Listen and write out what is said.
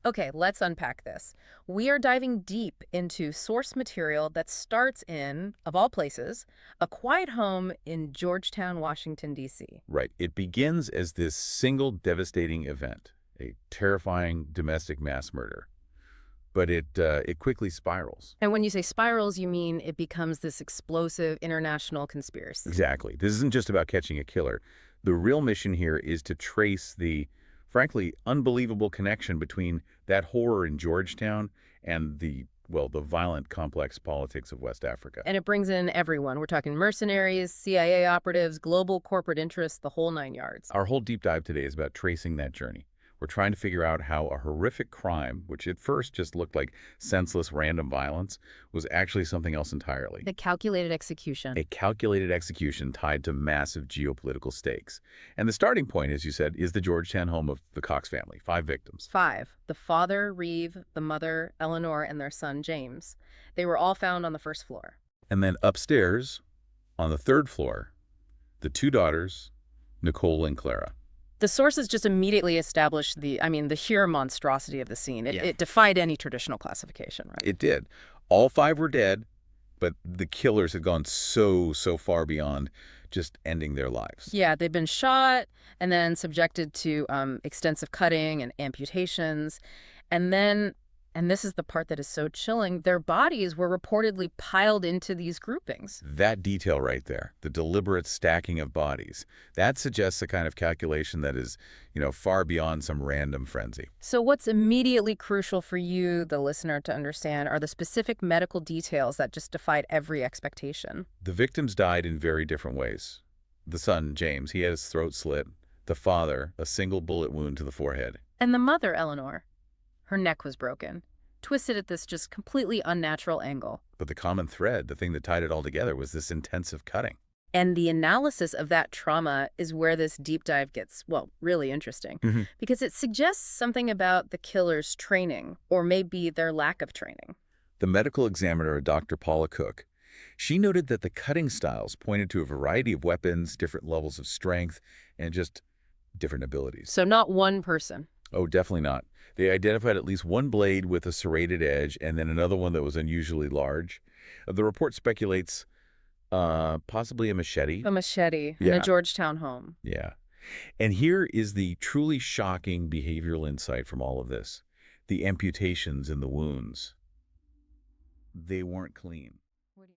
Okay, let's unpack this. We are diving deep into source material that starts in, of all places, a quiet home in Georgetown, Washington, D.C. Right. It begins as this single devastating event, a terrifying domestic mass murder. But it quickly spirals. And when you say spirals, you mean it becomes this explosive international conspiracy. Exactly. This isn't just about catching a killer. The real mission here is to trace the, frankly, unbelievable connection between that horror in Georgetown and the violent, complex politics of West Africa. And it brings in everyone. We're talking mercenaries, CIA operatives, global corporate interests, the whole nine yards. Our whole deep dive today is about tracing that journey. We're trying to figure out how a horrific crime, which at first just looked like senseless random violence, was actually something else entirely. The calculated execution. A calculated execution tied to massive geopolitical stakes. And the starting point, as you said, is the Georgetown home of the Cox family, 5 victims. Five. The father, Reeve, the mother, Eleanor, and their son, James. They were all found on the first floor. And then upstairs, on the 3rd floor, the 2 daughters, Nicole and Clara. The sources just immediately established the sheer monstrosity of the scene. Yeah. It defied any traditional classification, right? It did. All 5 were dead, but the killers had gone so far beyond just ending their lives. Yeah, they'd been shot and then subjected to extensive cutting and amputations. And then, and this is the part that is so chilling, their bodies were reportedly piled into these groupings. That detail right there, the deliberate stacking of bodies, that suggests a kind of calculation that is, far beyond some random frenzy. So what's immediately crucial for you, the listener, to understand are the specific medical details that just defied every expectation. The victims died in very different ways. The son, James, he had his throat slit. The father, a single bullet wound to the forehead. And the mother, Eleanor, her neck was broken, twisted at this just completely unnatural angle. But the common thread, the thing that tied it all together, was this intensive cutting. And the analysis of that trauma is where this deep dive gets, well, really interesting. Because it suggests something about the killer's training, or maybe their lack of training. The medical examiner, Dr. Paula Cook, she noted that the cutting styles pointed to a variety of weapons, different levels of strength, and just different abilities. So not one person. Oh, definitely not. They identified at least one blade with a serrated edge and then another one that was unusually large. The report speculates possibly a machete. A machete in a Georgetown home. Yeah. And here is the truly shocking behavioral insight from all of this. The amputations and the wounds. They weren't clean.